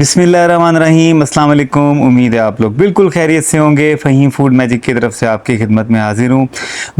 बिस्मिल्लाहिर्रहमानिर्रहीम, अस्सलाम वालेकुम। उम्मीद है आप लोग बिल्कुल खैरियत से होंगे। फ़हीम फूड मैजिक की तरफ से आपकी खिदमत में हाजिर हूँ।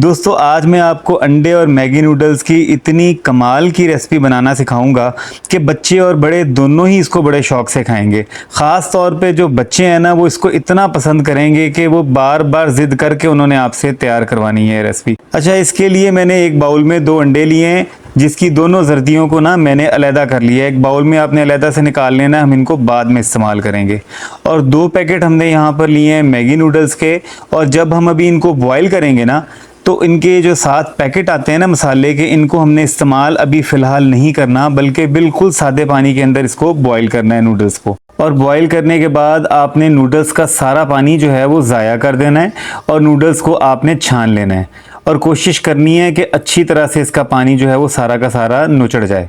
दोस्तों, आज मैं आपको अंडे और मैगी नूडल्स की इतनी कमाल की रेसिपी बनाना सिखाऊंगा कि बच्चे और बड़े दोनों ही इसको बड़े शौक़ से खाएंगे। ख़ास तौर पे जो बच्चे हैं ना, वो इसको इतना पसंद करेंगे कि वो बार बार ज़िद करके उन्होंने आपसे तैयार करवानी है रेसिपी। अच्छा, इसके लिए मैंने एक बाउल में 2 अंडे लिए हैं, जिसकी दोनों जर्दियों को ना मैंने अलहदा कर लिया है। एक बाउल में आपने अलहदा से निकाल लेना, हम इनको बाद में इस्तेमाल करेंगे। और 2 पैकेट हमने यहाँ पर लिए हैं मैगी नूडल्स के। और जब हम अभी इनको बॉईल करेंगे ना, तो इनके जो 7 पैकेट आते हैं ना मसाले के, इनको हमने इस्तेमाल अभी फ़िलहाल नहीं करना, बल्कि बिल्कुल सादे पानी के अंदर इसको बॉईल करना है नूडल्स को। और बॉईल करने के बाद आपने नूडल्स का सारा पानी जो है वो ज़ाया कर देना है और नूडल्स को आपने छान लेना है। और कोशिश करनी है कि अच्छी तरह से इसका पानी जो है वो सारा का सारा नुचड़ जाए।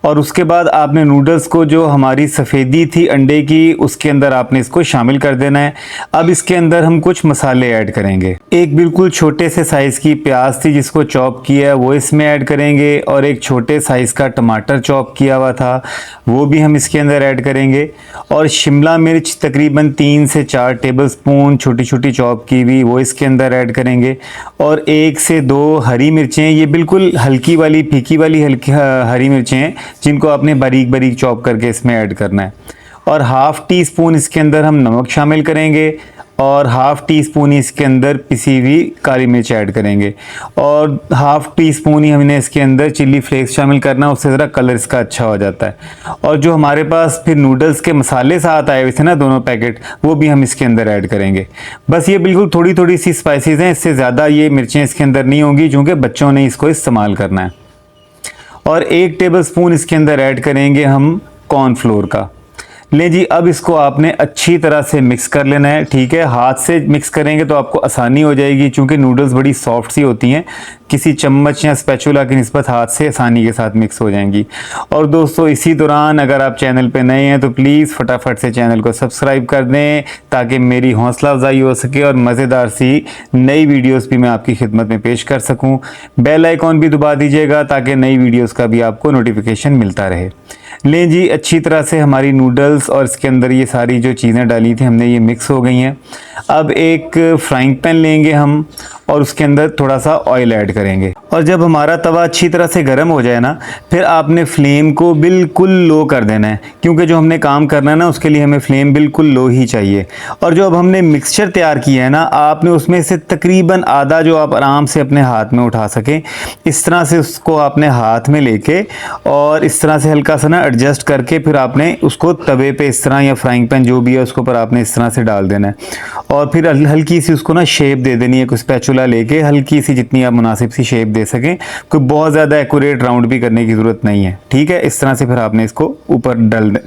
और उसके बाद आपने नूडल्स को, जो हमारी सफ़ेदी थी अंडे की, उसके अंदर आपने इसको शामिल कर देना है। अब इसके अंदर हम कुछ मसाले ऐड करेंगे। एक बिल्कुल छोटे से साइज़ की प्याज थी जिसको चॉप किया है, वो इसमें ऐड करेंगे। और एक छोटे साइज़ का टमाटर चॉप किया हुआ था, वो भी हम इसके अंदर ऐड करेंगे। और शिमला मिर्च तकरीबन 3 से 4 टेबलस्पून छोटी छोटी चॉप की हुई, वो इसके अंदर ऐड करेंगे। और 1 से 2 हरी मिर्चें, ये बिल्कुल हल्की वाली फीकी वाली हल्की हरी मिर्चें हैं, जिनको आपने बारीक बारीक चॉप करके इसमें ऐड करना है। और हाफ़ टी स्पून इसके अंदर हम नमक शामिल करेंगे। और हाफ़ टी स्पून ही इसके अंदर पिसी हुई काली मिर्च ऐड करेंगे। और हाफ़ टी स्पून ही हमने इसके अंदर चिल्ली फ्लेक्स शामिल करना, उससे ज़रा कलर इसका अच्छा हो जाता है। और जो हमारे पास फिर नूडल्स के मसाले साथ आए हुए थे ना, दोनों पैकेट, वो भी हम इसके अंदर ऐड करेंगे। बस ये बिल्कुल थोड़ी थोड़ी सी स्पाइसेस हैं, इससे ज़्यादा ये मिर्चें इसके अंदर नहीं होंगी, चूँकि बच्चों ने इसको इस्तेमाल करना है। और 1 टेबलस्पून इसके अंदर ऐड करेंगे हम कॉर्नफ्लोर का। ले जी, अब इसको आपने अच्छी तरह से मिक्स कर लेना है। ठीक है, हाथ से मिक्स करेंगे तो आपको आसानी हो जाएगी, क्योंकि नूडल्स बड़ी सॉफ्ट सी होती हैं, किसी चम्मच या स्पैचुला की निस्बत हाथ से आसानी के साथ मिक्स हो जाएंगी। और दोस्तों, इसी दौरान अगर आप चैनल पे नए हैं तो प्लीज़ फटाफट से चैनल को सब्सक्राइब कर दें, ताकि मेरी हौसला अफजाई हो सके और मज़ेदार सी नई वीडियोस भी मैं आपकी खिदमत में पेश कर सकूं। बेल आइकॉन भी दबा दीजिएगा, ताकि नई वीडियोस का भी आपको नोटिफिकेशन मिलता रहे। लें जी, अच्छी तरह से हमारी नूडल्स और इसके अंदर ये सारी जो चीज़ें डाली थी हमने, ये मिक्स हो गई हैं। अब एक फ्राइंग पैन लेंगे हम और उसके अंदर थोड़ा सा ऑयल ऐड करेंगे। और जब हमारा तवा अच्छी तरह से गर्म हो जाए ना, फिर आपने फ्लेम को बिल्कुल लो कर देना है, क्योंकि जो हमने काम करना है ना, उसके लिए हमें फ्लेम बिल्कुल लो ही चाहिए। और जो अब हमने मिक्सचर तैयार किया है ना, आपने उसमें से तकरीबन आधा जो आप आराम से अपने हाथ में उठा सकें, इस तरह से उसको आपने हाथ में लेके और इस तरह से हल्का सा ना एडजस्ट करके, फिर आपने उसको तवे पे इस तरह, या फ्राइंग पैन जो भी है उसके ऊपर आपने इस तरह से डाल देना है। और फिर हल्की सी उसको ना शेप दे देनी है, कुछ स्पैचुला लेके हल्की सी, जितनी आप मुनासिब सी शेप दे सकें। कोई बहुत ज़्यादा एक्यूरेट राउंड भी करने की ज़रूरत नहीं है। ठीक है, इस तरह से फिर आपने इसको ऊपर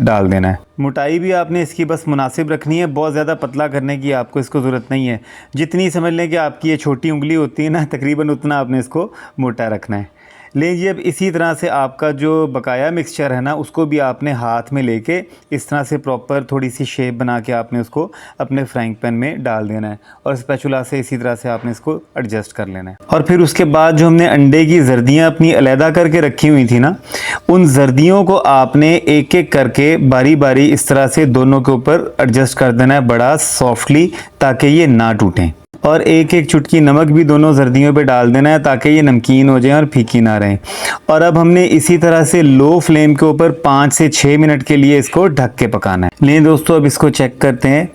डाल देना है। मोटाई भी आपने इसकी बस मुनासिब रखनी है, बहुत ज़्यादा पतला करने की आपको इसको ज़रूरत नहीं है। जितनी समझ लें कि आपकी ये छोटी उंगली होती है ना, तकरीबन उतना आपने इसको मोटा रखना है। लीजिए, अब इसी तरह से आपका जो बकाया मिक्सचर है ना, उसको भी आपने हाथ में लेके इस तरह से प्रॉपर थोड़ी सी शेप बना के आपने उसको अपने फ्राइंग पैन में डाल देना है। और स्पैचुला से इसी तरह से आपने इसको एडजस्ट कर लेना है। और फिर उसके बाद जो हमने अंडे की जर्दियाँ अपनी अलहदा करके रखी हुई थी ना, उन जर्दियों को आपने एक एक करके बारी बारी इस तरह से दोनों के ऊपर एडजस्ट कर देना है, बड़ा सॉफ्टली, ताकि ये ना टूटें। और एक एक चुटकी नमक भी दोनों जर्दियों पे डाल देना है, ताकि ये नमकीन हो जाए और फीकी ना रहें। और अब हमने इसी तरह से लो फ्लेम के ऊपर 5 से 6 मिनट के लिए इसको ढक के पकाना है। लें दोस्तों, अब इसको चेक करते हैं।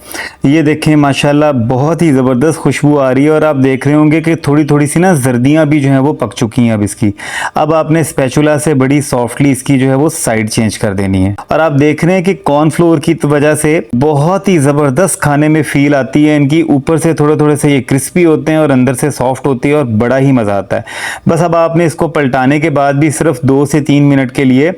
ये देखें, माशाल्लाह बहुत ही ज़बरदस्त खुशबू आ रही है। और आप देख रहे होंगे कि थोड़ी थोड़ी सी ना जर्दियाँ भी जो हैं वो पक चुकी हैं अब इसकी। अब आपने स्पैचुला से बड़ी सॉफ्टली इसकी जो है वो साइड चेंज कर देनी है। और आप देख रहे हैं कि कॉर्नफ्लोर की वजह से बहुत ही ज़बरदस्त खाने में फील आती है इनकी। ऊपर से थोड़े थोड़े से ये क्रिस्पी होते हैं और अंदर से सॉफ्ट होती है, और बड़ा ही मज़ा आता है। बस अब आपने इसको पलटाने के बाद भी सिर्फ 2 से 3 मिनट के लिए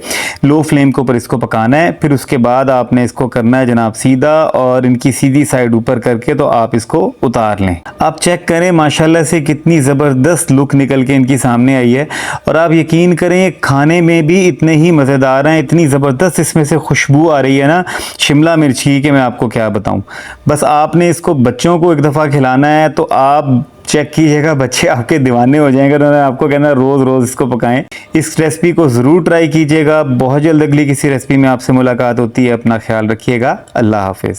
लो फ्लेम के ऊपर इसको पकाना है। फिर उसके बाद आपने इसको करना है जनाब सीधा, और इनकी सीधी साइड ऊपर करके तो आप इसको उतार लें। आप चेक करें माशाल्लाह से कितनी ज़बरदस्त लुक निकल के इनकी सामने आई है। और आप यकीन करें, खाने में भी इतने ही मज़ेदार हैं, इतनी ज़बरदस्त इसमें से खुशबू आ रही है ना शिमला मिर्च की, कि मैं आपको क्या बताऊं। बस आपने इसको बच्चों को एक दफ़ा खिलाना है तो आप चेक कीजिएगा, बच्चे आपके दीवाने हो जाएंगे, उन्होंने आपको कहना रोज रोज इसको पकाएं। इस रेसिपी को जरूर ट्राई कीजिएगा। बहुत जल्द अगली किसी रेसिपी में आपसे मुलाकात होती है। अपना ख्याल रखिएगा। अल्लाह हाफिज।